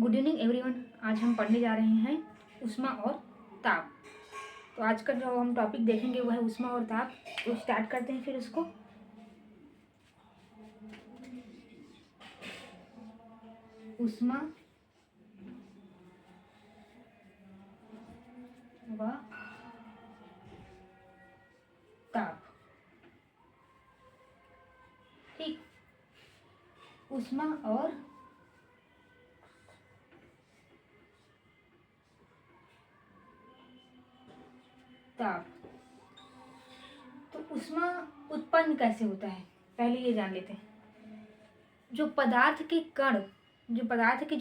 Good evening everyone. आज हम पढ़ने जा रहे हैं ऊष्मा और ताप। तो आज का जो हम टॉपिक देखेंगे वो है ऊष्मा और ताप। तो स्टार्ट करते हैं फिर उसको। ऊष्मा व ताप। ठीक, ऊष्मा और ताप। तो ऊष्मा उत्पन्न कैसे होता है पहले ये जान लेते हैं। जो पदार्थ के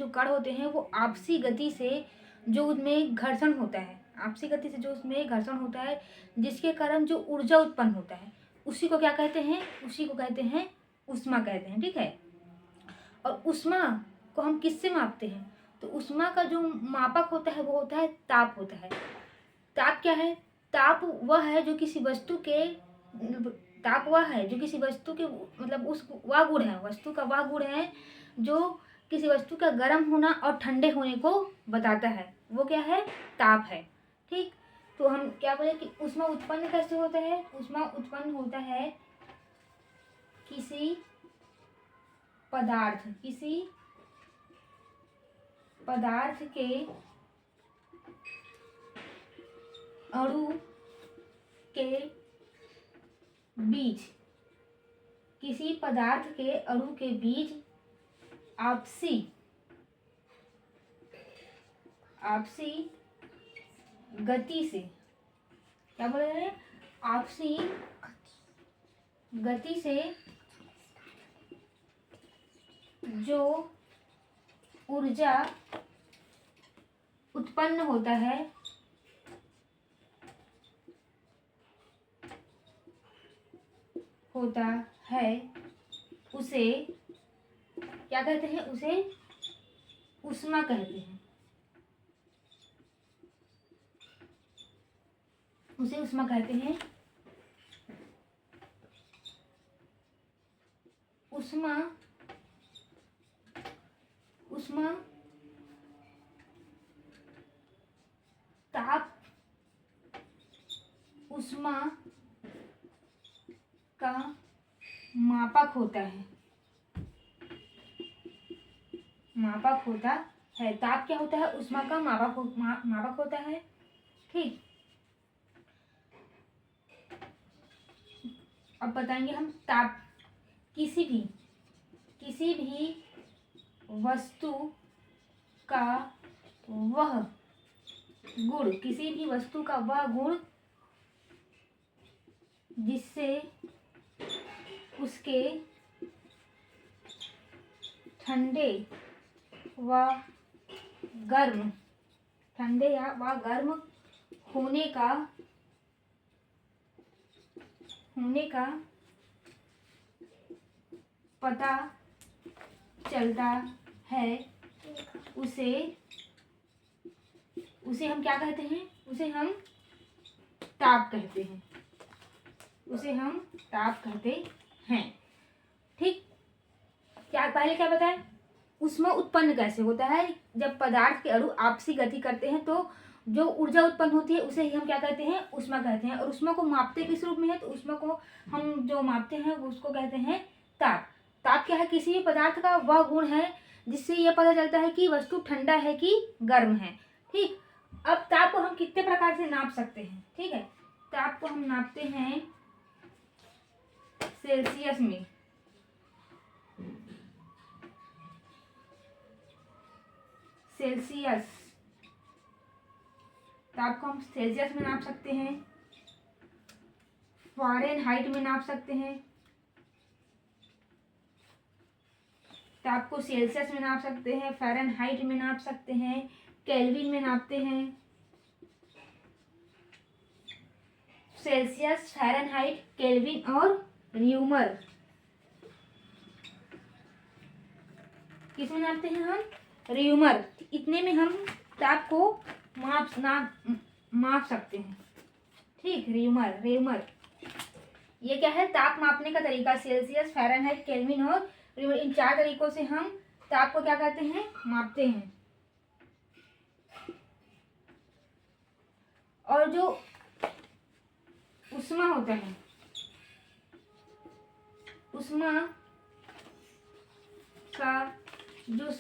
कण होते हैं वो आपसी गति से जो उसमें घर्षण होता है, जिसके कारण जो ऊर्जा उत्पन्न होता है उसी को क्या कहते हैं, ऊष्मा कहते हैं। ठीक है। और ऊष्मा को हम किससे मापते हैं? तो ऊष्मा का जो मापक होता है वो होता है ताप होता है। ताप क्या है? ताप वह है जो किसी वस्तु के मतलब उस वह गुण है, वस्तु का वह गुण है जो किसी वस्तु का गर्म होना और ठंडे होने को बताता है। वो क्या है? ताप है। ठीक। तो हम क्या बोले कि ऊष्मा उत्पन्न कैसे होता है? ऊष्मा उत्पन्न होता है किसी पदार्थ के अणु के बीच, आपसी गति से, क्या बोल रहे हैं? आपसी गति से जो ऊर्जा उत्पन्न होता है उसे क्या कहते हैं? उसे ऊष्मा कहते हैं। ऊष्मा ताप ऊष्मा का मापक होता है। ताप क्या होता है? ऊष्मा का मापक होता है। ठीक। अब बताएंगे हम ताप। किसी भी वस्तु का वह गुण जिससे उसके ठंडे या गर्म होने का पता चलता है, उसे हम क्या कहते हैं? उसे हम ताप कहते हैं। ठीक। पहले क्या बताएं? ऊष्मा उत्पन्न कैसे होता है? जब पदार्थ के अणु आपसी गति करते हैं तो जो ऊर्जा उत्पन्न होती है उसे ही हम क्या कहते हैं? ऊष्मा कहते हैं। और ऊष्मा को मापते किस रूप में है? तो ऊष्मा को हम जो मापते हैं उसको कहते हैं ताप। ताप क्या है? किसी भी पदार्थ का वह गुण है जिससे यह पता चलता है कि वस्तु ठंडा है कि गर्म है। ठीक। अब ताप को हम कितने प्रकार से नाप सकते हैं? ठीक है। ताप को हम नापते हैं सेल्सियस में। ताप को हम सेल्सियस में नाप सकते हैं, फ़ारेनहाइट में नाप सकते हैं। ताप को सेल्सियस में नाप सकते हैं, फ़ारेनहाइट में नाप सकते हैं, केल्विन में नापते हैं। सेल्सियस, फ़ारेनहाइट, केल्विन और र्यूमर। किस में नापते हैं हम? र्यूमर। इतने में हम ताप को माप सकते हैं। ठीक। र्यूमर ये क्या है? ताप मापने का तरीका। सेल्सियस, फ़ारेनहाइट, केल्विन और र्यूमर, इन 4 तरीकों से हम ताप को क्या करते हैं? मापते हैं। और जो ऊष्मा होता है, ऊष्मा का जो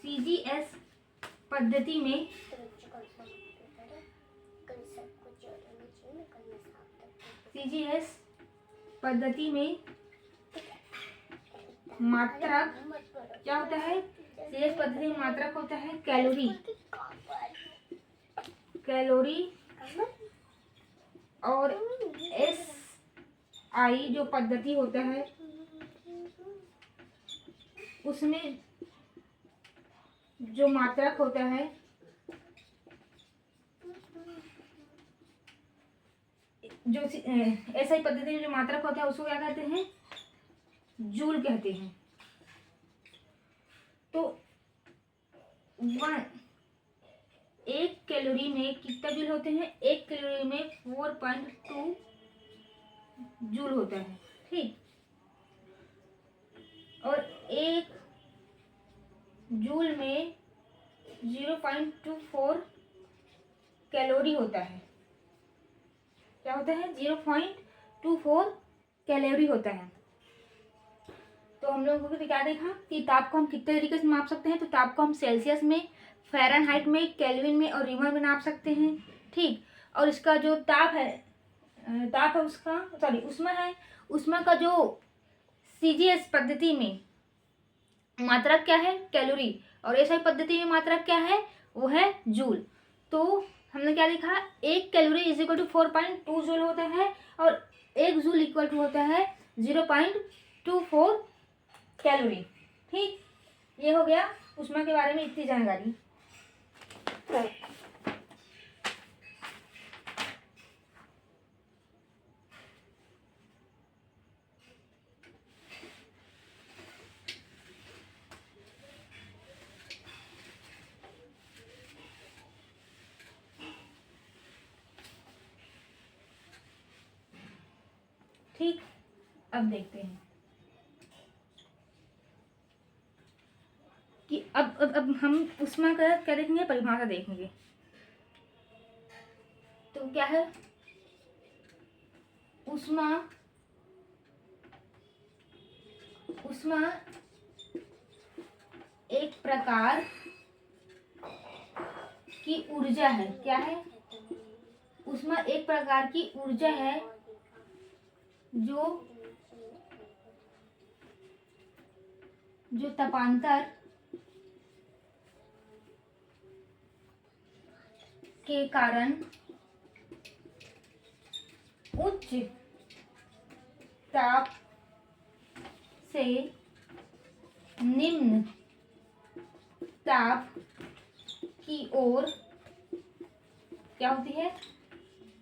CGS पद्धति में मात्रक क्या होता है? CGS पद्धति में मात्रक होता है कैलोरी और SI जो पद्धति होता है उसमें जो मात्रक होता है जो SI पद्धति में जो मात्रक होता है उसको क्या कहते हैं? जूल कहते हैं। तो 1 कैलोरी में कितना जूल होते हैं? 1 कैलोरी में 4.2 जूल होता है, ठीक। और 1 जूल में 0.24 कैलोरी होता है। क्या होता है? 0.24 कैलोरी होता है। तो हम लोगों को क्या देखा कि ताप को हम कितने तरीके से माप सकते हैं। तो ताप को हम सेल्सियस में, फ़ारेनहाइट में, केल्विन में और रीमर में नाप सकते हैं, ठीक। और इसका जो ताप है उसका उष्मा है, उष्मा का जो CGS पद्धति में मात्रक क्या है? कैलोरी। और SI पद्धति में मात्रक क्या है? वो है जूल। तो हमने क्या देखा? 1 calorie is equal to 4.2 joule होता है और 1 जूल इक्वल टू होता है 0.24 कैलोरी, ठीक। ये हो गया ऊष्मा के बारे में इतनी जानकारी। ठीक, अब देखते हैं कि अब हम ऊष्मा का क्या देखेंगे? परिभाषा देखेंगे। तो क्या है ऊष्मा? ऊष्मा एक प्रकार की ऊर्जा है। क्या है? ऊष्मा एक प्रकार की ऊर्जा है जो तापांतर के कारण उच्च ताप से निम्न ताप की ओर क्या होती है?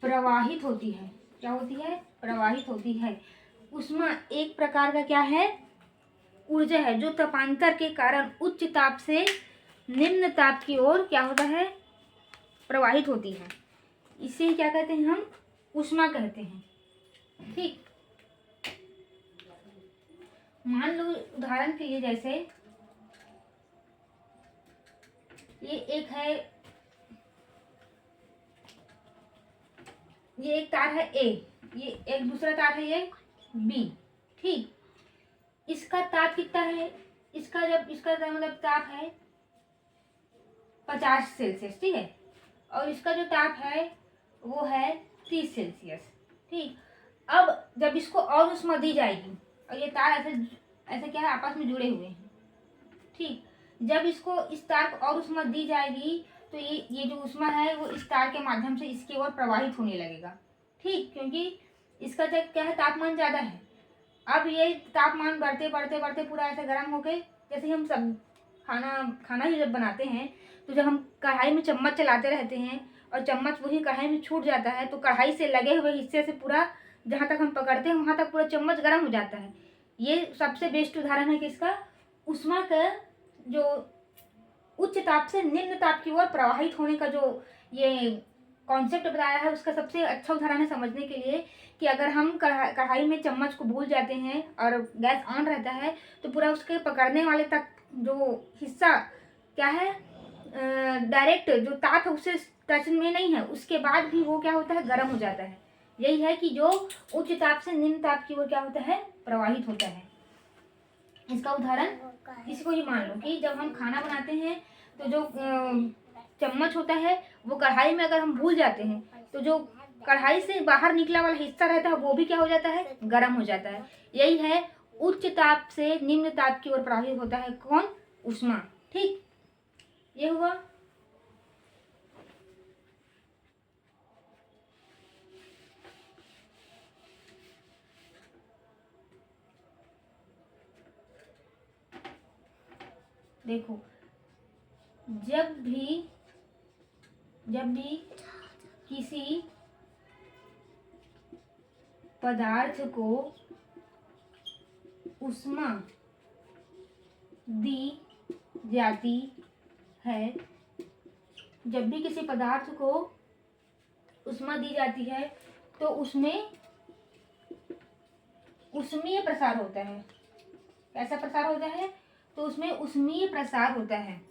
प्रवाहित होती है। क्या होती है? प्रवाहित होती है। ऊष्मा एक प्रकार का क्या है? ऊर्जा है जो तापांतर के कारण उच्च ताप से निम्न ताप की ओर क्या होता है? प्रवाहित होती है। इसे क्या कहते हैं? हम ऊष्मा कहते हैं, ठीक। मान लो उदाहरण के लिए जैसे ये एक है, ये एक तार है A, ये एक दूसरा तार है ये B, ठीक। इसका ताप कितना है? इसका मतलब ताप है 50 सेल्सियस, ठीक है। और इसका जो ताप है वो है 30 सेल्सियस, ठीक। अब जब इसको और ऊष्मा दी जाएगी, और ये तार ऐसे क्या है? आपस में जुड़े हुए हैं, ठीक। जब इसको इस तार को और ऊष्मा दी जाएगी तो ये जो ऊष्मा है वो इस तार के माध्यम से इसकी ओर प्रवाहित होने लगेगा, ठीक। क्योंकि इसका जब क्या है? तापमान ज़्यादा है। अब ये तापमान बढ़ते बढ़ते बढ़ते पूरा ऐसे गर्म होके, जैसे हम सब खाना ही जब बनाते हैं तो जब हम कढ़ाई में चम्मच चलाते रहते हैं और चम्मच वही कढ़ाई में छूट जाता है तो कढ़ाई से लगे हुए हिस्से से पूरा जहाँ तक हम पकड़ते हैं वहाँ तक पूरा चम्मच गर्म हो जाता है। ये सबसे बेस्ट उदाहरण है कि इसका ऊष्मा का जो उच्च ताप से निम्न ताप की ओर प्रवाहित होने का जो ये कॉन्सेप्ट बताया है उसका सबसे अच्छा उदाहरण है समझने के लिए कि अगर हम कढ़ाई में चम्मच को भूल जाते हैं और गैस ऑन रहता है तो पूरा उसके पकड़ने वाले तक जो हिस्सा क्या है? डायरेक्ट जो ताप है उससे टच में नहीं है, उसके बाद भी वो क्या होता है, गर्म हो जाता है। यही है कि जो उच्च ताप से निम्न ताप की ओर क्या होता है, प्रवाहित होता है। इसका उदाहरण इसको ही मान लो कि जब हम खाना बनाते हैं तो जो चम्मच होता है वो कढ़ाई में अगर हम भूल जाते हैं तो जो कढ़ाई से बाहर निकला वाला हिस्सा रहता है वो भी क्या हो जाता है, गर्म हो जाता है। यही है उच्च ताप से निम्न ताप की ओर प्रवाहित होता है कौन, ऊष्मा। ठीक, ये हुआ। देखो, जब भी किसी पदार्थ को ऊष्मा दी जाती है, जब भी किसी पदार्थ को ऊष्मा दी जाती है तो उसमें ऊष्मीय प्रसार होता है। कैसा प्रसार होता है, तो उसमें ऊष्मीय प्रसार होता है,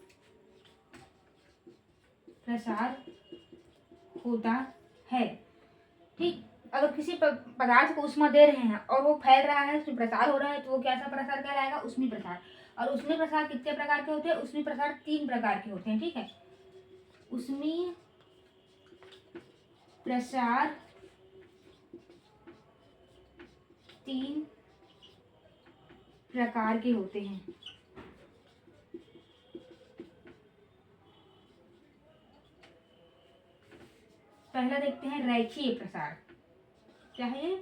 प्रसार होता है। ठीक, अगर किसी पदार्थ को ऊष्मा दे रहे हैं और वो फैल रहा है, उसमें प्रसार हो रहा है, तो वो कैसा प्रसार कहलाएगा, ऊष्मीय प्रसार। और ऊष्मीय प्रसार कितने प्रकार के होते हैं, ऊष्मीय प्रसार 3 प्रकार के होते हैं। ठीक है, ऊष्मीय प्रसार 3 प्रकार के होते हैं। पहला देखते हैं रैखीय प्रसार। क्या है ये,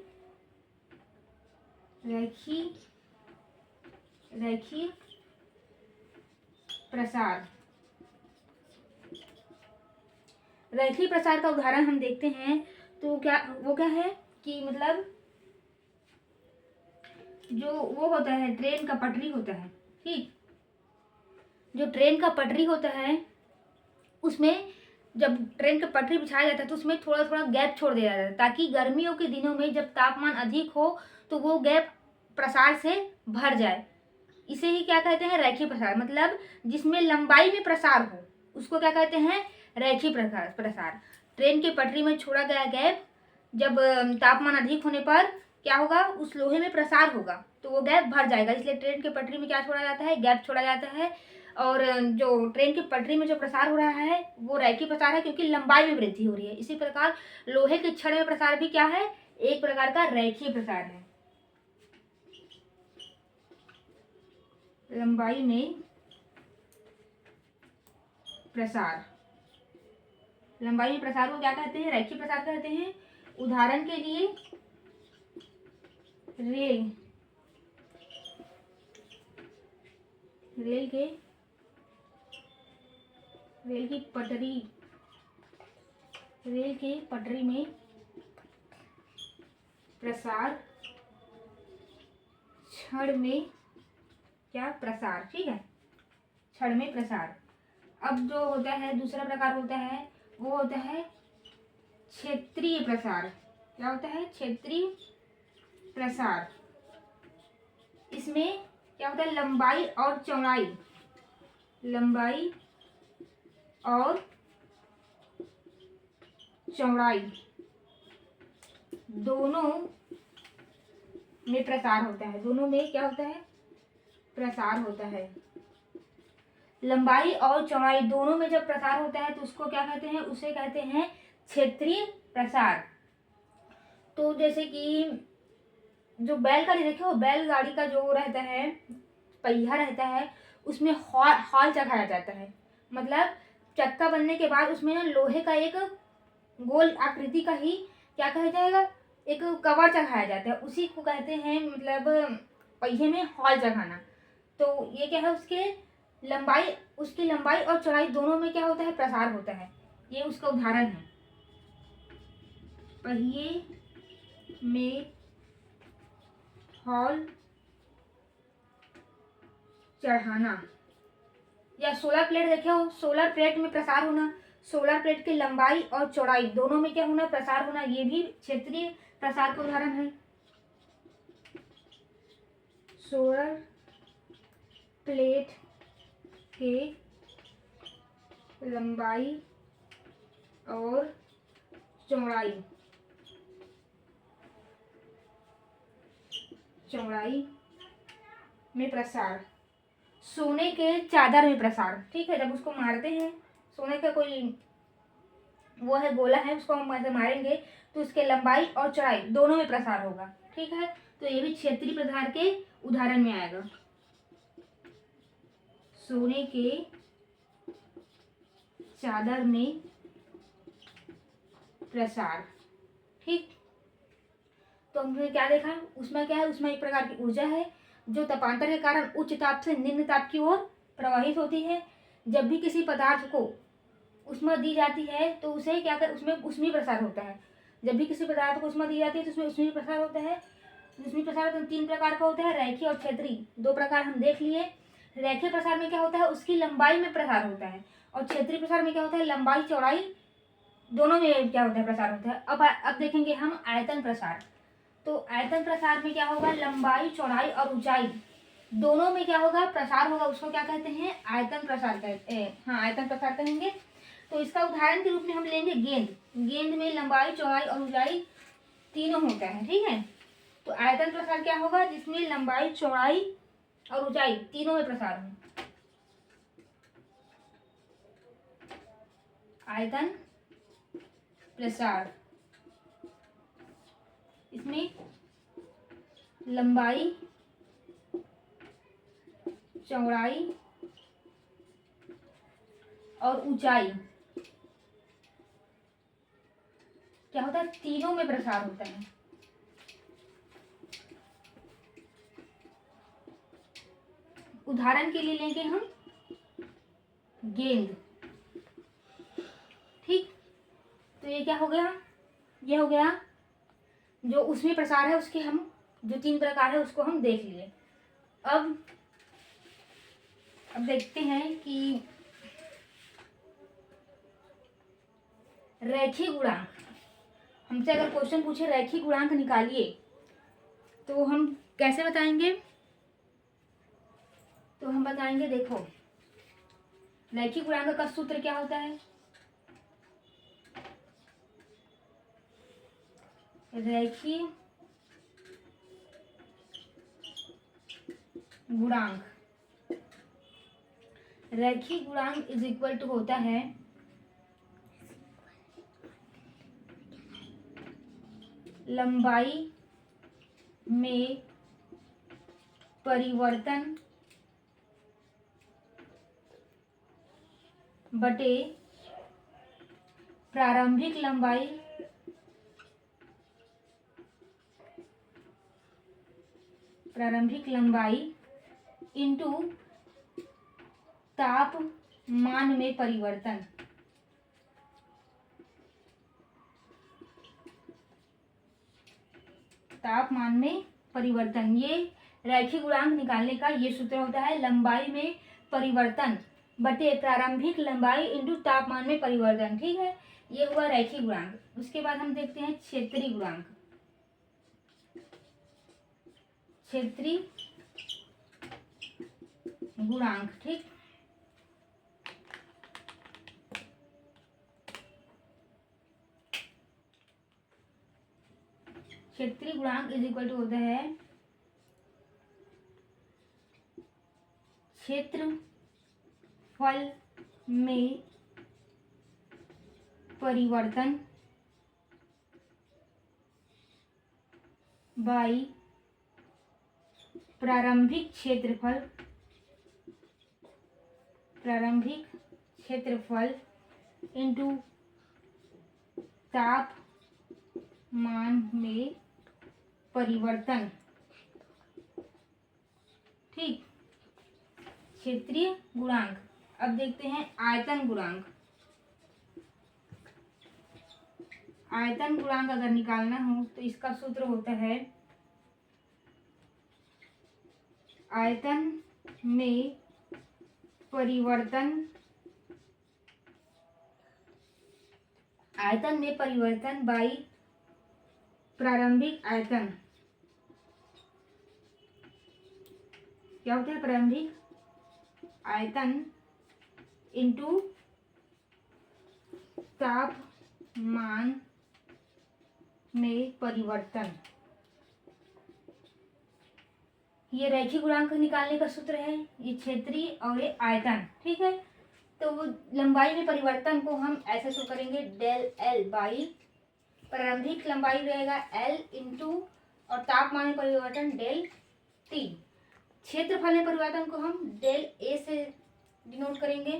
रैखीय प्रसार। रैखीय प्रसार का उदाहरण हम देखते हैं तो क्या है कि मतलब जो वो होता है, ट्रेन का पटरी होता है। ठीक, जो ट्रेन का पटरी होता है उसमें जब ट्रेन का पटरी बिछाया जाता है तो उसमें थोड़ा थोड़ा गैप छोड़ दिया जाता है, ताकि गर्मियों के दिनों में जब तापमान अधिक हो तो वो गैप प्रसार से भर जाए। इसे ही क्या कहते हैं, रैखीय प्रसार। मतलब जिसमें लंबाई में प्रसार हो उसको क्या कहते हैं, रैखीय प्रसार। ट्रेन के पटरी में छोड़ा गया गैप जब तापमान अधिक होने पर क्या होगा, उस लोहे में प्रसार होगा तो वो गैप भर जाएगा, इसलिए ट्रेन के पटरी में क्या छोड़ा जाता है, गैप छोड़ा जाता है। और जो ट्रेन की पटरी में जो प्रसार हो रहा है वो रैखीय प्रसार है, क्योंकि लंबाई में वृद्धि हो रही है। इसी प्रकार लोहे के छड़ में प्रसार भी क्या है, एक प्रकार का रैखीय प्रसार है। लंबाई में प्रसार, लंबाई में प्रसार को क्या कहते हैं, रैखीय प्रसार कहते हैं। उदाहरण के लिए रेल की पटरी में प्रसार, छड़ में क्या प्रसार। ठीक है, छड़ में प्रसार। अब जो होता है दूसरा प्रकार होता है वो होता है क्षेत्रीय प्रसार। क्या होता है, क्षेत्रीय प्रसार। इसमें क्या होता है, लंबाई और चौड़ाई दोनों में प्रसार होता है, दोनों में क्या होता है, प्रसार होता है। लंबाई और चौड़ाई दोनों में जब प्रसार होता है तो उसको क्या कहते हैं, उसे कहते हैं क्षेत्रीय प्रसार। तो जैसे कि जो बैलगाड़ी देखे हो, बैलगाड़ी का जो रहता है पहिया रहता है उसमें हॉल चढ़ाया जाता है। मतलब चक्का बनने के बाद उसमें ना लोहे का एक गोल आकृति का ही क्या कहा जाएगा, एक कवर चढ़ाया जाता है, उसी को कहते हैं मतलब पहिए में हॉल चढ़ाना। तो ये क्या है, उसकी लंबाई और चौड़ाई दोनों में क्या होता है, प्रसार होता है। ये उसका उदाहरण है, पहिए में हॉल चढ़ाना। या सोलर प्लेट देखे हो, सोलर प्लेट में प्रसार होना, सोलर प्लेट की लंबाई और चौड़ाई दोनों में क्या होना, प्रसार होना, ये भी क्षेत्रीय प्रसार का उदाहरण है। सोलर प्लेट के लंबाई और चौड़ाई, चौड़ाई में प्रसार, सोने के चादर में प्रसार। ठीक है, जब उसको मारते हैं, सोने का कोई वो है गोला है, उसको हम ऐसे मारेंगे तो उसके लंबाई और चौड़ाई दोनों में प्रसार होगा। ठीक है, तो ये भी क्षेत्रीय प्रसार के उदाहरण में आएगा। सोने के चादर में प्रसार। ठीक, तो हमने क्या देखा, उसमें क्या है, उसमें एक प्रकार की ऊर्जा है जो तपांतर के कारण उच्च ताप से निम्न ताप की ओर प्रवाहित होती है। जब भी किसी पदार्थ को ऊष्मा दी जाती है तो उसे क्या कर, उसमें ऊष्मीय प्रसार होता है। जब भी किसी पदार्थ को ऊष्मा दी जाती है तो उसमें ऊष्मीय प्रसार होता है। ऊष्मीय प्रसार तो 3 प्रकार का होता है, रैखिक और क्षेत्रीय। 2 प्रकार हम देख लिए। रैखिक प्रसार में क्या होता है, उसकी लंबाई में प्रसार होता है, और क्षेत्रीय प्रसार में क्या होता है, लंबाई चौड़ाई दोनों में क्या होता है, प्रसार होता है। अब देखेंगे हम आयतन प्रसार। तो आयतन प्रसार में क्या होगा, लंबाई चौड़ाई और ऊंचाई दोनों में क्या होगा, प्रसार होगा। उसको क्या कहते हैं, आयतन प्रसार कहते हैं। हाँ, आयतन प्रसार कहेंगे। तो इसका उदाहरण के रूप में हम लेंगे गेंद। गेंद में लंबाई चौड़ाई और ऊंचाई तीनों होता है। ठीक है, तो आयतन प्रसार क्या होगा, जिसमें लंबाई चौड़ाई और ऊंचाई तीनों में प्रसार हो। आयतन प्रसार, इसमें लंबाई चौड़ाई और ऊंचाई क्या होता है, तीनों में प्रसार होता है। उदाहरण के लिए लेंगे हम गेंद। ठीक, तो ये क्या हो गया, ये हो गया जो उसमें प्रसार है, उसके हम जो 3 प्रकार है उसको हम देख लिए। अब देखते हैं कि रैखिक गुणांक। हमसे अगर क्वेश्चन पूछे रैखिक गुणांक निकालिए तो हम कैसे बताएंगे, तो हम बताएंगे, देखो रैखिक गुणांक का सूत्र क्या होता है, रैखिक गुणांक, रैखिक गुणांक इज इक्वल टू होता है लंबाई में परिवर्तन बटे प्रारंभिक लंबाई इंटू तापमान में परिवर्तन। तापमान में परिवर्तन, ये रैखिक गुणांक निकालने का ये सूत्र होता है, लंबाई में परिवर्तन बटे प्रारंभिक लंबाई इंटू तापमान में परिवर्तन। ठीक है, ये हुआ रैखिक गुणांक। उसके बाद हम देखते हैं क्षेत्रीय गुणांक। क्षेत्रीय गुणांक, ठीक, क्षेत्रीय गुणांक इज इक्वल टू होता है क्षेत्रफल में परिवर्तन बाई प्रारंभिक क्षेत्रफल इंटू तापमान में परिवर्तन। ठीक, क्षेत्रीय गुणांक। अब देखते हैं आयतन गुणांक। आयतन गुणांक अगर निकालना हो तो इसका सूत्र होता है आयतन में परिवर्तन बाई प्रारंभिक आयतन। क्या होता है, प्रारंभिक आयतन इंटू तापमान में परिवर्तन। ये रैखिक गुणांक निकालने का सूत्र है, ये क्षेत्रीय और ये आयतन। ठीक है, तो लंबाई में परिवर्तन को हम ऐसे शो करेंगे, डेल एल बाई प्रारंभिक लंबाई रहेगा एल इंटू और तापमान में परिवर्तन डेल टी। क्षेत्रफल में परिवर्तन को हम डेल ए से डिनोट करेंगे,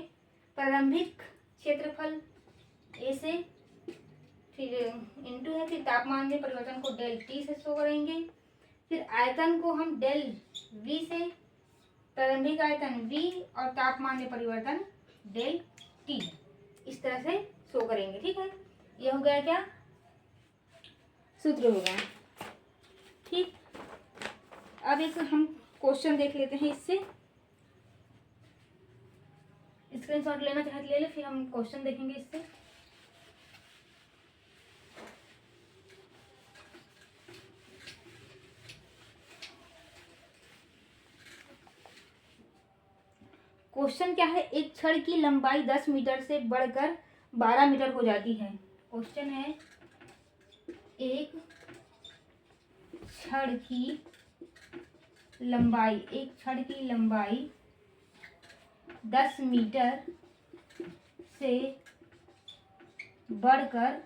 प्रारंभिक क्षेत्रफल ए से, फिर इंटू है, फिर तापमान में परिवर्तन को डेल टी से शो करेंगे, फिर आयतन को हम डेल वी से, प्रारंभिक आयतन वी और तापमान में परिवर्तन डेल टी, इस तरह से शो करेंगे। ठीक है, ये हो गया क्या, सूत्र हो गया। ठीक, अब एक हम क्वेश्चन देख लेते हैं, इससे स्क्रीनशॉट लेना चाहे तो ले ले, फिर हम क्वेश्चन देखेंगे इससे। क्वेश्चन क्या है, एक छड़ की लंबाई 10 मीटर से बढ़कर 12 मीटर हो जाती है। क्वेश्चन है, एक छड़ की लंबाई 10 मीटर से बढ़कर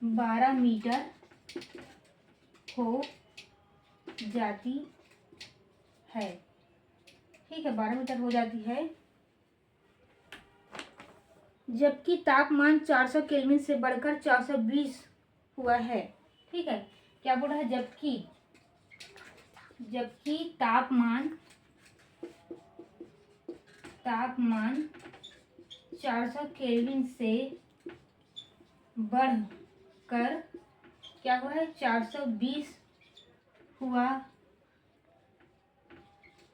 12 मीटर हो जाती है। ठीक है, 12 मीटर हो जाती है, जबकि तापमान 400 केल्विन से बढ़कर 420 हुआ है। ठीक है, क्या बोल रहा है, जबकि तापमान 400 केल्विन से बढ़कर क्या हुआ है, 420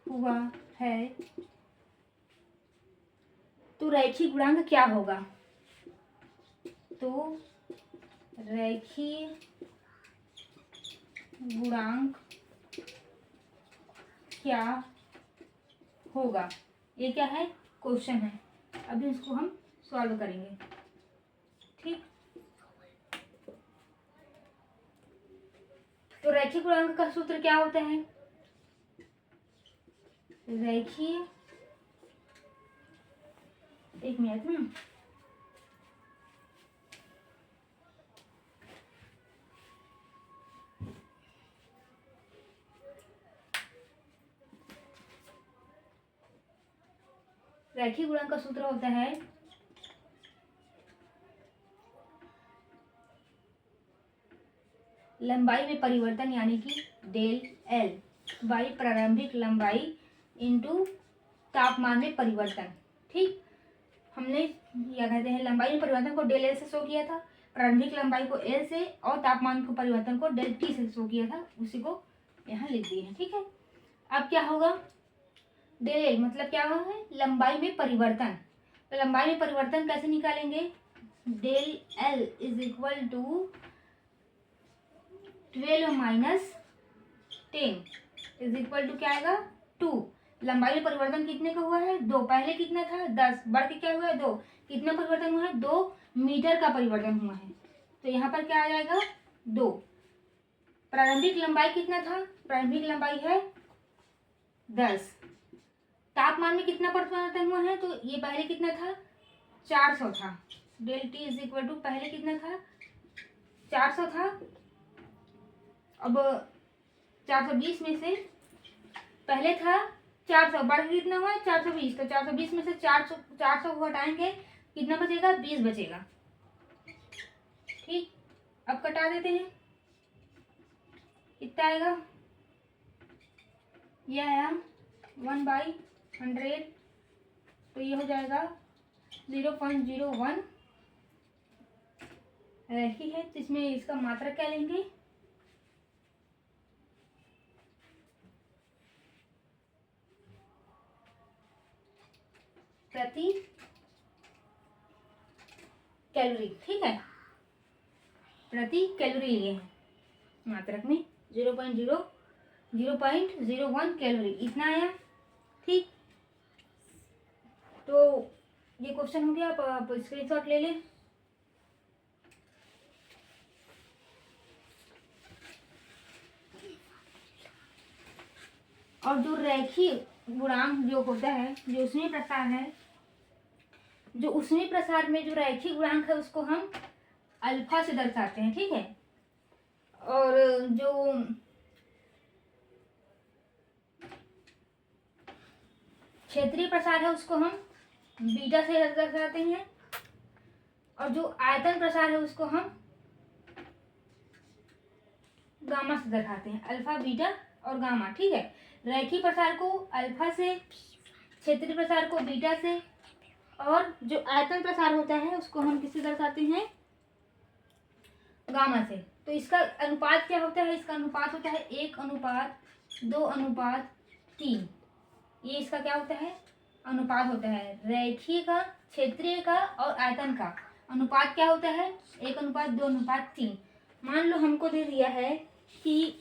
हुआ है, तो रैखिक गुणांक क्या होगा। तो रैखिक गुणांक क्या होगा, ये क्या है, क्वेश्चन है। अभी इसको हम सॉल्व करेंगे। ठीक, तो रैखिक गुणांक का सूत्र क्या होता है, रैखिक, एक मिनट, रैखिक गुणांक का सूत्र होता है लंबाई में परिवर्तन यानी कि डेल एल बाई प्रारंभिक लंबाई इंटू तापमान में परिवर्तन। ठीक, हमने क्या कहते हैं, लंबाई में परिवर्तन को डेल एल से शो किया था, प्रारंभिक लंबाई को एल से और तापमान को परिवर्तन को डेल टी से शो किया था, उसी को यहाँ लिख दिए हैं। ठीक है, अब क्या होगा, डेल एल मतलब क्या है, लंबाई में परिवर्तन। तो लंबाई में परिवर्तन कैसे निकालेंगे, del L is equal to 12 minus 10 is equal to क्या आएगा, 2। लंबाई में परिवर्तन कितने का हुआ है, 2, पहले कितना था 10, बढ़ के क्या हुआ है 2, कितना परिवर्तन हुआ है, 2 मीटर का परिवर्तन हुआ है, तो यहाँ पर क्या आ जाएगा 2। प्रारंभिक लंबाई कितना था, प्रारंभिक लंबाई है 10, तापमान में कितना परिवर्तन हुआ है, तो ये पहले कितना था 400 था, del T is equal to पहले कितना था 400 था, अब 420 में से पहले था 400, बढ़ के कितना हुआ 420, तो 420 में से 400 को हटाएंगे, कितना बचेगा 20 बचेगा। ठीक, अब कटा देते हैं, कितना आएगा, यह आया 1/100, तो ये हो जाएगा 0.01 रैखिक है। तो इसमें इसका मात्रक क्या लेंगे, प्रति कैलोरी। ठीक है, प्रति कैलोरी लिए हैं, मात्रक में 0.01 कैलोरी इतना आया। ठीक, तो ये क्वेश्चन हो गया, आप स्क्रीनशॉट ले लें। और जो रैखिक गुणांक जो होता है, जो उसमें प्रसार है, जो उसमें प्रसार में जो रैखिक गुणांक है उसको हम अल्फा से दर्शाते हैं, ठीक है। और जो क्षेत्रीय प्रसार है उसको हम बीटा से दर्शाते हैं, और जो आयतन प्रसार है उसको हम गामा से दर्शाते हैं, अल्फा, बीटा और गामा, ठीक है। रैखिक प्रसार को अल्फा से, क्षेत्रीय प्रसार को बीटा से, और जो आयतन प्रसार होता है उसको हम किससे दर्शाते हैं, गामा से। तो इसका अनुपात क्या होता है, इसका अनुपात होता है 1:2:3। ये इसका क्या होता है, अनुपात होता है। रैखिक का, क्षेत्रीय का और आयतन का अनुपात क्या होता है, 1:2:3। मान लो हमको दे दिया है कि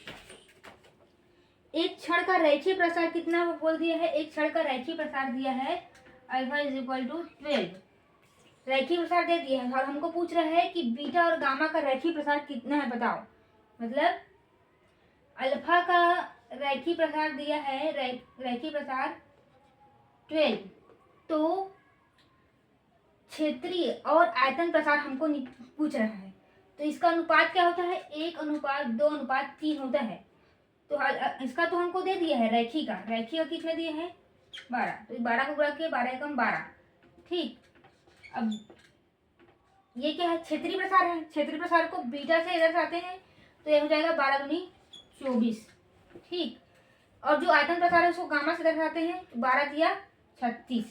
एक क्षण का रैखिक प्रसार कितना बोल दिया है, एक क्षण का रैखिक प्रसार दिया है अल्फा = 12 रैखिक प्रसार दे दिया है, और हमको पूछ रहा है कि बीटा और गामा का रैखिक प्रसार कितना है बताओ। मतलब अल्फा का रैखिक प्रसार दिया है, रैखिक प्रसार 12, तो क्षेत्रीय और आयतन प्रसार हमको पूछ रहा है, तो इसका अनुपात क्या होता है, 1:2:3 होता है। तो इसका तो हमको दे दिया है रैखिक का कितना दिया है, 12, तो 12 को गुणा किया, 12×12, ठीक। अब ये क्या है, क्षेत्रीय प्रसार है, क्षेत्रीय प्रसार को बीटा से दर्शाते हैं, तो ये हो जाएगा 12×24, ठीक। और जो आयतन प्रसार है उसको गामा से दर्शाते हैं, 12×36।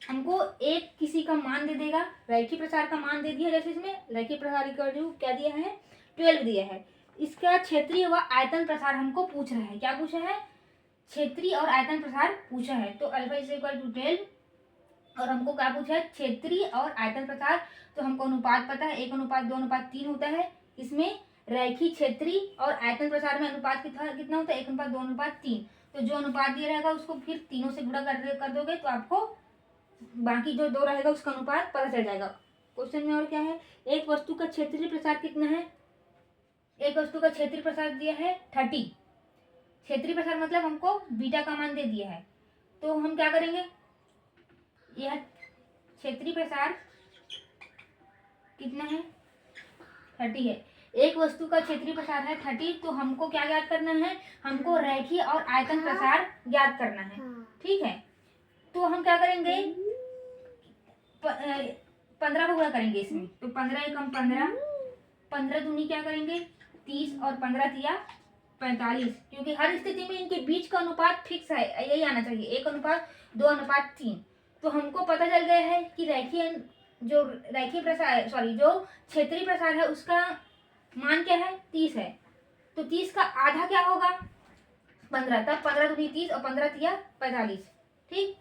हमको एक किसी का मान दे देगा, रैखिक प्रसार का मान दे दिया, जैसे इसमें रैखिक प्रसार का जो क्या दिया है, 12 दिया है। इसका क्षेत्रीय व आयतन प्रसार हमको पूछ रहा है, क्या पूछा है, क्षेत्रीय और आयतन प्रसार पूछा है। तो अल्फा = 12, और हमको क्या पूछा है, क्षेत्रीय और आयतन प्रसार। तो हमको अनुपात पता है, 1:2:3 होता है। इसमें रैखिक, क्षेत्रीय और आयतन प्रसार में अनुपात कितना होता है, 1:2:3। तो जो अनुपात दिया रहेगा उसको फिर तीनों से गुणा कर दोगे, तो आपको बाकी जो 2 रहेगा उसका अनुपात पता चल जाएगा। क्वेश्चन में और क्या है, एक वस्तु का क्षेत्रीय प्रसार कितना है, एक वस्तु का क्षेत्रीय प्रसार दिया है 30। क्षेत्रीय प्रसार मतलब हमको बीटा का मान दे दिया है, तो हम क्या करेंगे, यह क्षेत्रीय प्रसार कितना है, 30 है। एक वस्तु का क्षेत्रीय प्रसार है 30, तो हमको क्या ज्ञात करना है, हमको रैखिक और आयतन प्रसार ज्ञात करना है, ठीक है। तो हम क्या करेंगे, 15 को गुणा करेंगे इसमें, तो 15×15, 15 दूनी क्या करेंगे 30, और 15×3 = 45, क्योंकि हर स्थिति में इनके बीच का अनुपात फिक्स है, यही आना चाहिए, 1:2:3। तो हमको पता चल गया है कि रैखिक प्रसार, जो क्षेत्रीय प्रसार है उसका मान क्या है, 30 है। तो 30 का आधा क्या होगा, 15, तब 15 दूनी 30 और 15×3 = 45, ठीक।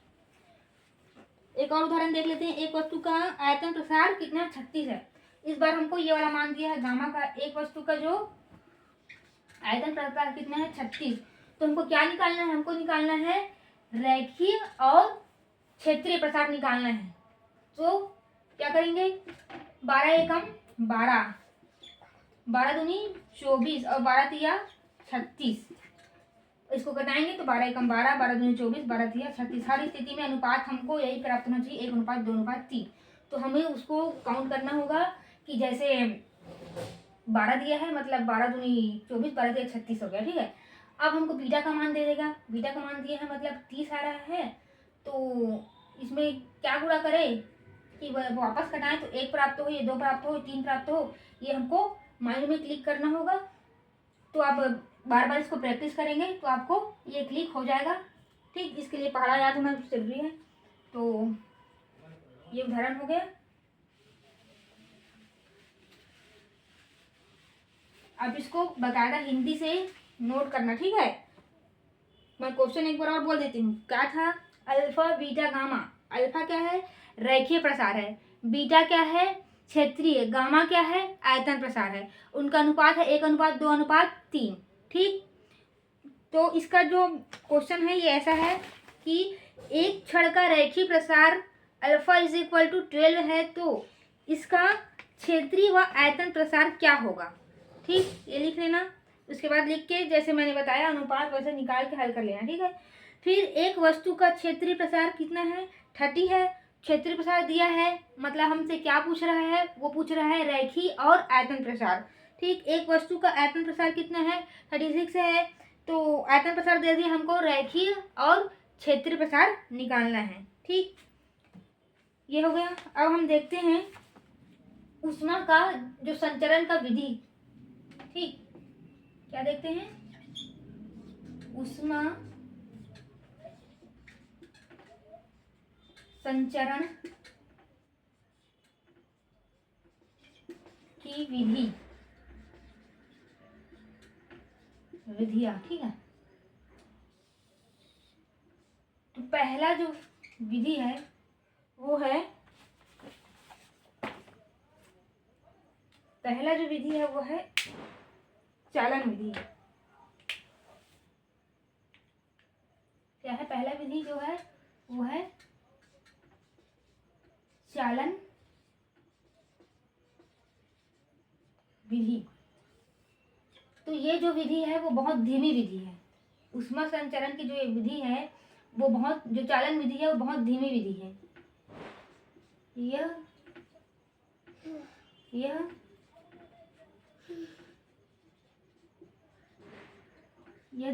एक और उदाहरण देख लेते हैं। एक वस्तु का आयतन प्रसार कितना, 36 है। इस बार हमको ये वाला मान दिया है गामा का, एक वस्तु का जो आयतन प्रसार कितना है, 36। तो हमको क्या निकालना है, हमको निकालना है रैखिक और क्षेत्रीय प्रसार निकालना है। तो क्या करेंगे, 12×12, 12 दूनी 24 और 12×3 = 36। इसको घटाएंगे तो 12×12, 12 दूनी 24, 12×3 = 36। हर स्थिति में अनुपात हमको यही प्राप्त होना चाहिए, 1:2:3। तो हमें उसको काउंट करना होगा कि जैसे 12 दिया है, मतलब 12 दूनी 24, 12×3 = 36 हो गया, ठीक है। अब हमको बीटा का मान दे देगा, बीटा का मान दिया है मतलब 30 आ रहा है। तो इसमें क्या गुणा करें कि वापस घटाएं, तो 1 प्राप्त हो, ये 2 प्राप्त हो, 3 प्राप्त हो, ये हमको माइंड में क्लिक करना होगा। तो आप बार बार इसको प्रैक्टिस करेंगे तो आपको ये क्लिक हो जाएगा, ठीक। इसके लिए पहाड़ा याद होना जरूरी है। तो ये उदाहरण हो गया। अब इसको बकायदा हिंदी से नोट करना, ठीक है। मैं क्वेश्चन एक बार और बोल देती हूँ, क्या था, अल्फा, बीटा, गामा। अल्फा क्या है, रैखिक प्रसार है, बीटा क्या है, क्षेत्रीय, गामा क्या है, आयतन प्रसार है। उनका अनुपात है 1:2:3, ठीक। तो इसका जो क्वेश्चन है ये ऐसा है कि एक क्षण का रैखिक प्रसार अल्फा = 12 है, तो इसका क्षेत्रीय व आयतन प्रसार क्या होगा, ठीक। ये लिख लेना, उसके बाद लिख के जैसे मैंने बताया अनुपात वैसे निकाल के हल कर लेना, ठीक है। फिर एक वस्तु का क्षेत्रीय प्रसार कितना है, 30 है। क्षेत्रीय प्रसार दिया है, मतलब हमसे क्या पूछ रहा है, वो पूछ रहा है रेखीय और आयतन प्रसार, ठीक। एक वस्तु का आयतन प्रसार कितना है, 36 है। तो आयतन प्रसार दे दिया हमको, रेखीय और क्षेत्रीय प्रसार निकालना है, ठीक। ये हो गया। अब हम देखते हैं ऊष्मा का जो संचरण का विधि, ठीक। क्या देखते हैं, ऊष्मा संचरण की विधियां, ठीक है। तो पहला जो विधि है वो है, पहला जो विधि है वो है चालन विधि। क्या है पहला विधि जो है वो है चालन विधि। तो ये जो विधि है वो बहुत धीमी विधि है। ऊष्मा संचरण की जो ये विधि है वो बहुत, जो चालन विधि है वो बहुत धीमी विधि है। यह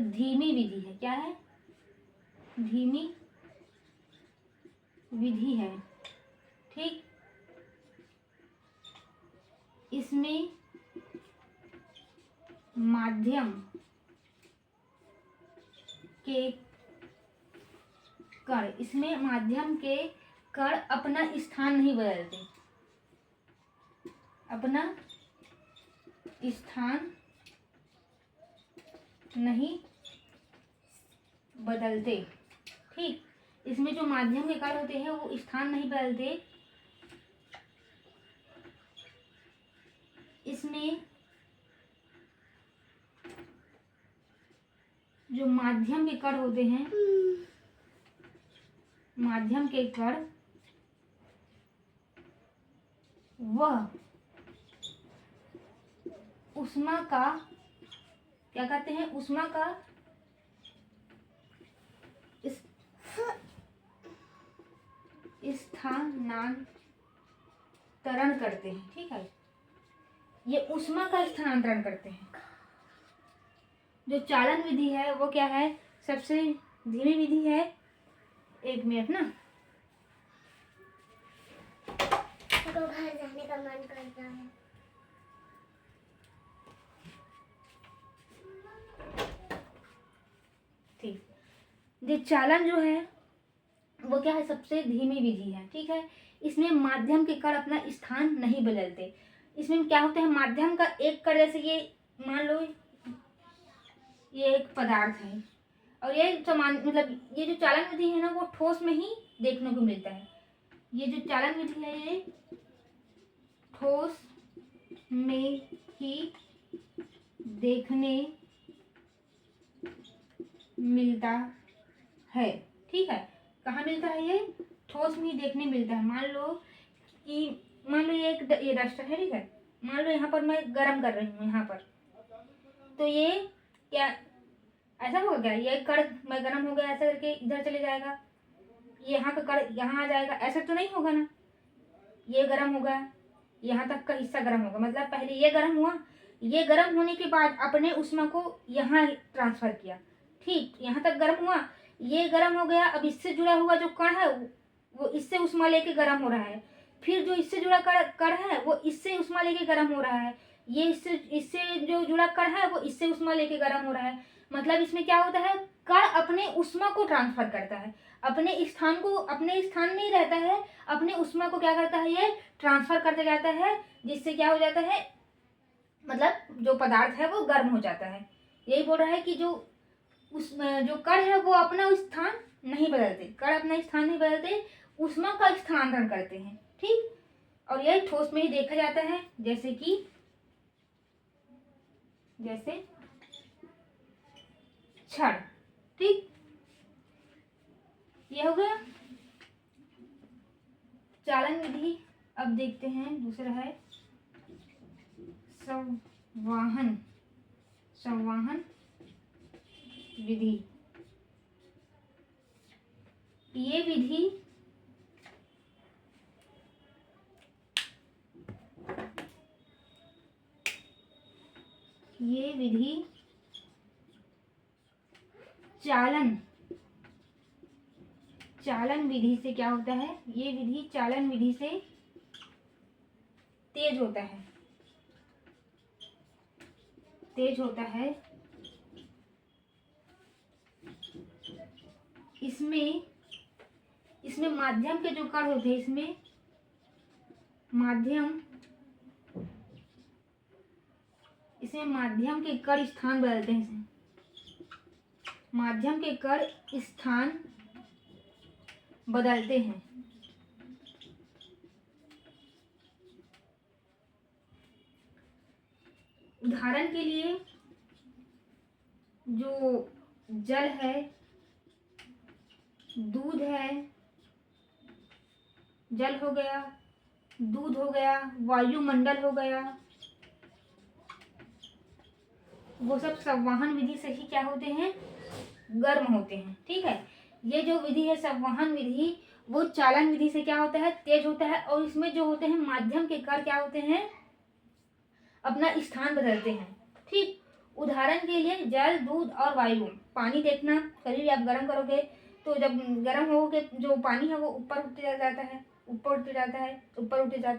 धीमी विधि है। क्या है, धीमी विधि है, ठीक। इसमें माध्यम के कण, इसमें माध्यम के कण अपना स्थान नहीं बदलते, अपना स्थान नहीं बदलते, ठीक। इसमें जो माध्यम के कण होते हैं वो स्थान नहीं बदलते। इसमें जो माध्यम के कण होते हैं, माध्यम के कण वह ऊष्मा का क्या कहते हैं, ऊष्मा का स्थानांतरण करते हैं, ठीक है। ये ऊष्मा का स्थानांतरण करते हैं। जो चालन विधि है वो क्या है, सबसे धीमी विधि है। एक मिनट ना, तो घर जाने का मन करता है। ठीक। जो चालन जो है वो क्या है, सबसे धीमी विधि है, ठीक है। इसमें माध्यम के कण अपना स्थान नहीं बदलते। इसमें क्या होता है, माध्यम का एक कण, जैसे ये मान लो ये एक पदार्थ है और ये समान, मतलब ये जो चालन विधि है ना वो ठोस में ही देखने को मिलता है। ये जो चालन विधि है ये ठोस में ही देखने मिलता है, ठीक है। कहाँ मिलता है, ये ठोस में ही देखने मिलता है। मान लो ये ये डस्टर है, ठीक है। मान लो यहाँ पर मैं गरम कर रही हूँ यहाँ पर, तो ये क्या ऐसा होगा क्या, ये कण मैं गरम हो गया ऐसा करके इधर चले जाएगा, यहाँ का कण यहाँ आ जाएगा, ऐसा तो नहीं होगा ना। ये गरम होगा, यहाँ तक का हिस्सा गरम होगा, मतलब पहले ये गरम हुआ, ये गरम होने के बाद अपने ऊष्मा को यहाँ ट्रांसफर किया, ठीक। यहाँ तक गरम हुआ, ये गरम हो गया। अब इससे जुड़ा हुआ जो कण है वो इससे ऊष्मा लेके गरम हो रहा है। फिर जो इससे जुड़ा कण है वो इससे ऊष्मा लेके गरम हो रहा है। ये इससे जो जुड़ा कण है वो इससे ऊष्मा लेके गरम हो रहा है। मतलब इसमें क्या होता है, कण अपने ऊष्मा को ट्रांसफर करता है, अपने स्थान में ही रहता है, अपने ऊष्मा को क्या करता है, ये ट्रांसफर करते जाता है, जिससे क्या हो जाता है, मतलब जो पदार्थ है वो गर्म हो जाता है। यही बोल रहा है कि जो कण है वो अपना स्थान नहीं बदलते, कण अपना स्थान नहीं बदलते, ऊष्मा का स्थानांतरण करते हैं, ठीक। और यह ठोस में ही देखा जाता है, जैसे क्षण, ठीक। यह हो गया चालन विधि। अब देखते हैं दूसरा है संवहन संवहन विधि। ये विधि चालन विधि से क्या होता है, ये विधि चालन विधि से तेज होता है। इसमें माध्यम के जो कण होते हैं, इसमें माध्यम के कण स्थान बदलते हैं। माध्यम के कण स्थान बदलते हैं। उदाहरण के लिए जो जल है, दूध है, जल हो गया, दूध हो गया, वायुमंडल हो गया, वो सब संवहन विधि से ही क्या होते हैं, गर्म होते हैं। ठीक है, ये जो विधि है संवहन विधि, वो चालन विधि से क्या होता है, तेज होता है। और इसमें जो होते हैं माध्यम के कण क्या होते हैं, अपना स्थान बदलते हैं। ठीक, उदाहरण के लिए जल, दूध और वायु। पानी देखना, कभी भी आप गर्म करोगे तो जब गर्म होगे जो पानी है वो ऊपर उठते जाता है, ऊपर उठते जाता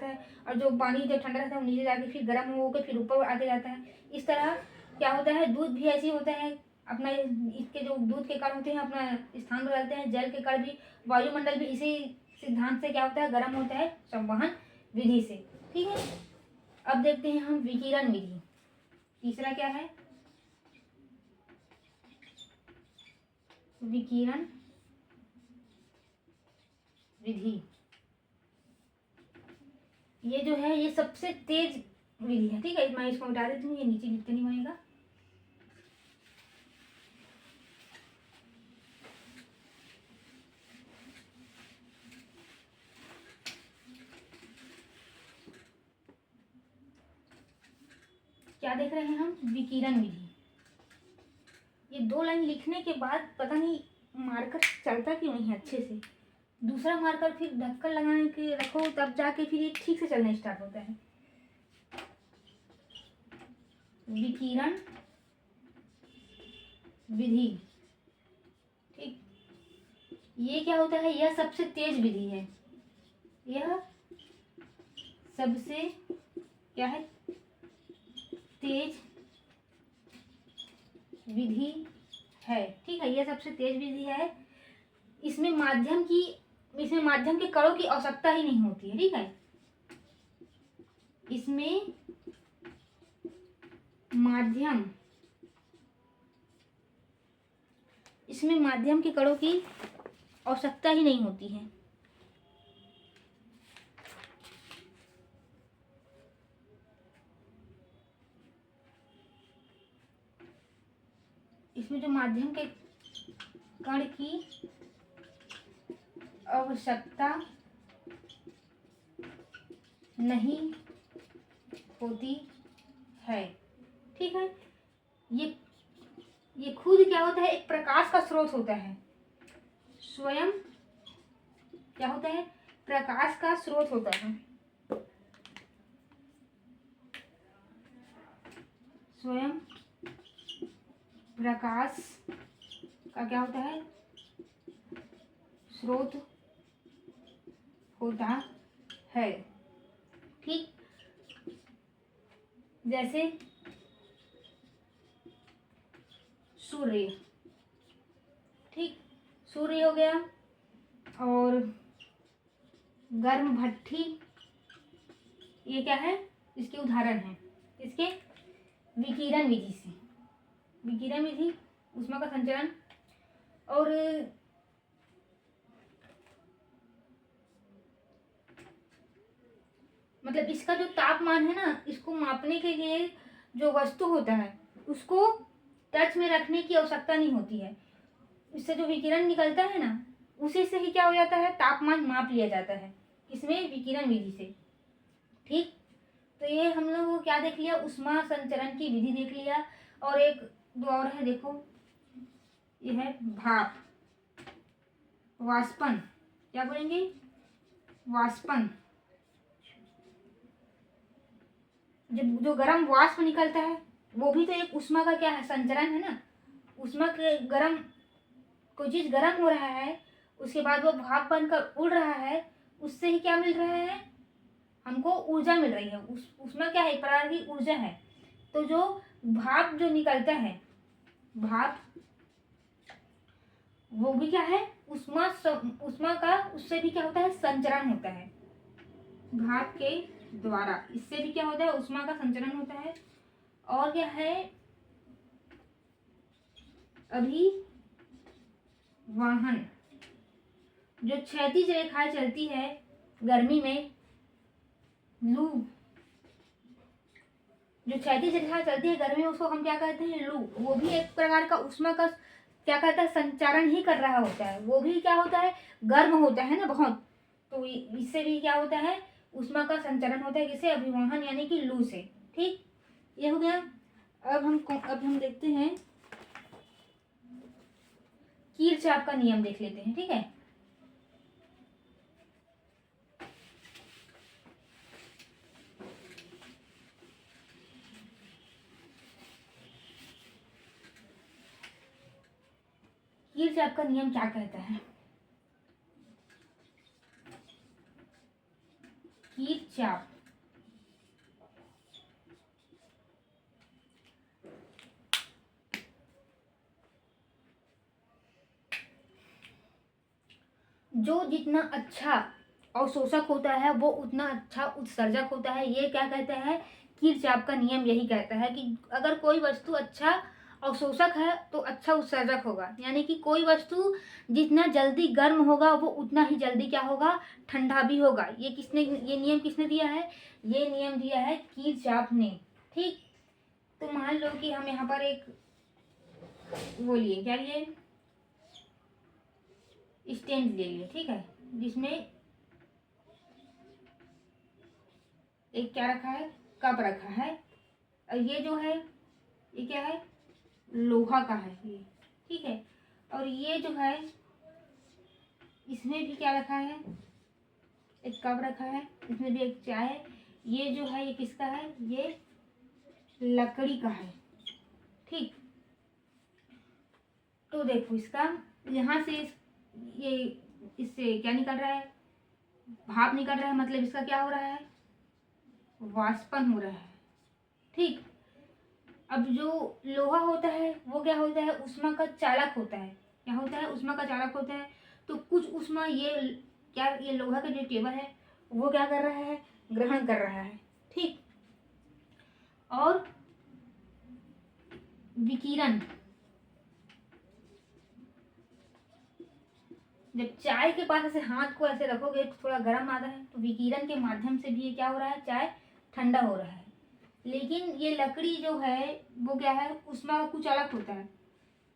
है, और जो पानी जब ठंडा रहता है वो नीचे जाके फिर गर्म होके फिर ऊपर आते जाता है। इस तरह क्या होता है, दूध भी ऐसे ही होता है, अपना इसके जो दूध के कण होते हैं अपना स्थान बदलते हैं। जल के कण भी, वायुमंडल भी इसी सिद्धांत से क्या होता है, गर्म होता है संवहन विधि से। ठीक है, अब देखते हैं हम विकिरण विधि। तीसरा क्या है, विकिरण विधि। ये जो है ये सबसे तेज विधि है। ठीक है, मैं इसको मिटा देती हूँ, ये नीचे लिख के नहीं बनेगा। क्या देख रहे हैं हम, विकिरण विधि। ये 2 लाइन लिखने के बाद पता नहीं मार्कर चलता क्यों नहीं है अच्छे से। दूसरा मार्कर फिर ढक्कन लगाने के रखो तब जाके फिर ये ठीक से चलना स्टार्ट होता है। विकिरण विधि। ठीक, ये क्या होता है, यह सबसे तेज विधि है। यह सबसे क्या है, तेज विधि है। ठीक है, यह सबसे तेज विधि है। इसमें माध्यम के कणों की आवश्यकता ही नहीं होती है। ठीक है, इसमें माध्यम के कणों की आवश्यकता ही नहीं होती है। इसमें जो माध्यम के कण की आवश्यकता नहीं होती है। ठीक है, ये खुद क्या होता है, एक प्रकाश का स्रोत होता है। स्वयं क्या होता है, प्रकाश का स्रोत होता है। स्वयं प्रकाश का क्या होता है, स्रोत होता है। ठीक, जैसे सूर्य। ठीक, सूर्य हो गया, और गर्म भट्ठी, ये क्या है, इसके उदाहरण है इसके विकिरण विधि से। विकिरण विधि, ऊष्मा का संचरण। और मतलब इसका जो तापमान है ना, इसको मापने के लिए जो वस्तु होता है उसको टच में रखने की आवश्यकता नहीं होती है। इससे जो विकिरण निकलता है ना, उसी से ही क्या हो जाता है, तापमान माप लिया जाता है। इसमें विकिरण विधि से। ठीक, तो ये हम लोग क्या देख लिया, ऊष्मा संचरण की विधि देख लिया। और एक दो और है, देखो ये है भाप, वाष्पन, क्या बोलेंगे, वाष्पन। जब जो गर्म वाष्प निकलता है वो भी तो एक ऊष्मा का क्या है, संचरण है ना। ऊष्मा के गर्म, कोई चीज गर्म हो रहा है, उसके बाद वो भाप बनकर उड़ रहा है, उससे ही क्या मिल रहा है, हमको ऊर्जा मिल रही है। उसमें क्या है, एक प्रकार की ऊर्जा है। तो जो भाप जो निकलता है, भाप, वो भी क्या है, उष्मा का, उससे भी क्या होता है, संचरण होता है। भाप के द्वारा इससे भी क्या होता है, उष्मा का संचरण होता है। और क्या है, अभी वाहन, जो क्षैतिज रेखाएं चलती है गर्मी में, लू, जो क्षैतिज रेखा चलती है गर्मी में, उसको हम क्या कहते हैं, लू। वो भी एक प्रकार का उष्मा का क्या कहता है, संचारण ही कर रहा होता है। वो भी क्या होता है, गर्म होता है ना बहुत, तो इससे भी क्या होता है, उष्मा का संचरण होता है। किसे, अभिवहन यानी कि लू से। ठीक, ये हो गया। अब हम देखते हैं, कीरचाप का नियम देख लेते हैं। ठीक है, कीरचाप का नियम क्या कहता है, कीरचाप, जो जितना अच्छा अवशोषक होता है वो उतना अच्छा उत्सर्जक होता है। ये क्या कहता है, कीरचाप का नियम यही कहता है कि अगर कोई वस्तु अच्छा अवशोषक है तो अच्छा उत्सर्जक होगा, यानी कि कोई वस्तु जितना जल्दी गर्म होगा वो उतना ही जल्दी क्या होगा, ठंडा भी होगा। ये नियम किसने दिया है, ये नियम दिया है कीरचाप ने। ठीक, तो मान लो कि हम यहाँ पर एक वो लिए, क्या लिए, स्टैंड ले लिए। ठीक है, जिसमें एक क्या रखा है, कप रखा है, और ये जो है ये क्या है, लोहा का है ये। ठीक है, और ये जो है इसमें भी क्या रखा है, एक कप रखा है, इसमें भी एक चाय है। ये जो है ये किसका है, ये लकड़ी का है। ठीक, तो देखो इसका यहाँ से ये इससे क्या निकल रहा है, भाप निकल रहा है, मतलब इसका क्या हो रहा है, वाष्पन हो रहा है। ठीक, अब जो लोहा होता है वो क्या होता है, ऊष्मा का चालक होता है। क्या होता है, ऊष्मा का चालक होता है। तो कुछ ऊष्मा ये लोहा का जो टेबल है वो क्या कर रहा है, ग्रहण कर रहा है। ठीक, और विकिरण, जब चाय के पास ऐसे हाथ को ऐसे रखोगे तो थोड़ा गर्म आता है, तो विकिरण के माध्यम से भी ये क्या हो रहा है, चाय ठंडा हो रहा है। लेकिन ये लकड़ी जो है वो क्या है, ऊष्मा का कुचालक होता है।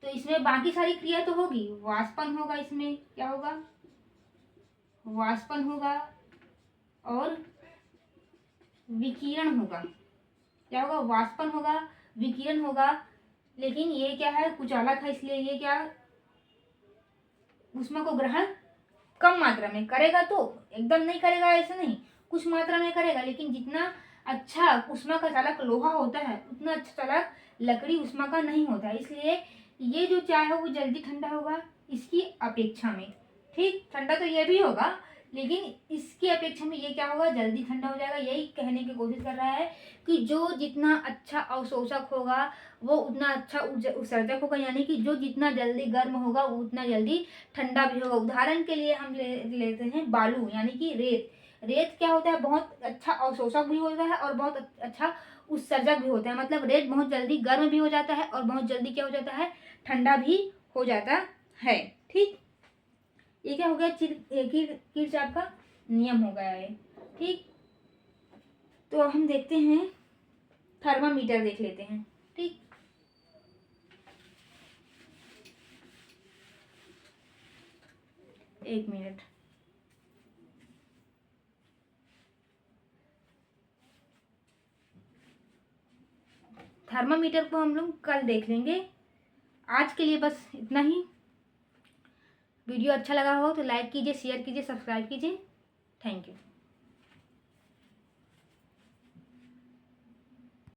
तो इसमें बाकी सारी क्रिया तो होगी, वाष्पन होगा, इसमें क्या होगा, वाष्पन होगा और विकिरण होगा। क्या होगा, वाष्पन होगा, विकिरण होगा। लेकिन ये क्या है, कुचालक है, इसलिए ये क्या, ऊष्मा को ग्रहण कम मात्रा में करेगा। तो एकदम नहीं करेगा ऐसा नहीं, कुछ मात्रा में करेगा। लेकिन जितना अच्छा ऊष्मा का चालक लोहा होता है उतना अच्छा चालक लकड़ी ऊष्मा का नहीं होता है। इसलिए ये जो चाय है वो जल्दी ठंडा होगा इसकी अपेक्षा में। ठीक, ठंडा तो ये भी होगा लेकिन इसकी अपेक्षा में ये क्या होगा, जल्दी ठंडा हो जाएगा। यही कहने की कोशिश कर रहा है कि जो जितना अच्छा अवशोषक होगा वो उतना अच्छा उत्सर्जक होगा, यानी कि जो जितना जल्दी गर्म होगा वो उतना जल्दी ठंडा भी होगा। उदाहरण के लिए हम लेते हैं बालू यानी कि रेत। रेत क्या होता है, बहुत अच्छा अवशोषक भी होता है और बहुत अच्छा उत्सर्जक भी होता है। मतलब रेत बहुत जल्दी गर्म भी हो जाता है और बहुत जल्दी क्या हो जाता है, ठंडा भी हो जाता है। ठीक, ये क्या हो गया, किरचॉफ का नियम हो गया है। ठीक, तो अब हम देखते हैं, थर्मामीटर देख लेते हैं। ठीक, एक मिनट, थर्मामीटर को हम लोग कल देख लेंगे। आज के लिए बस इतना ही। वीडियो अच्छा लगा हो तो लाइक कीजिए, शेयर कीजिए, सब्सक्राइब कीजिए। Thank you.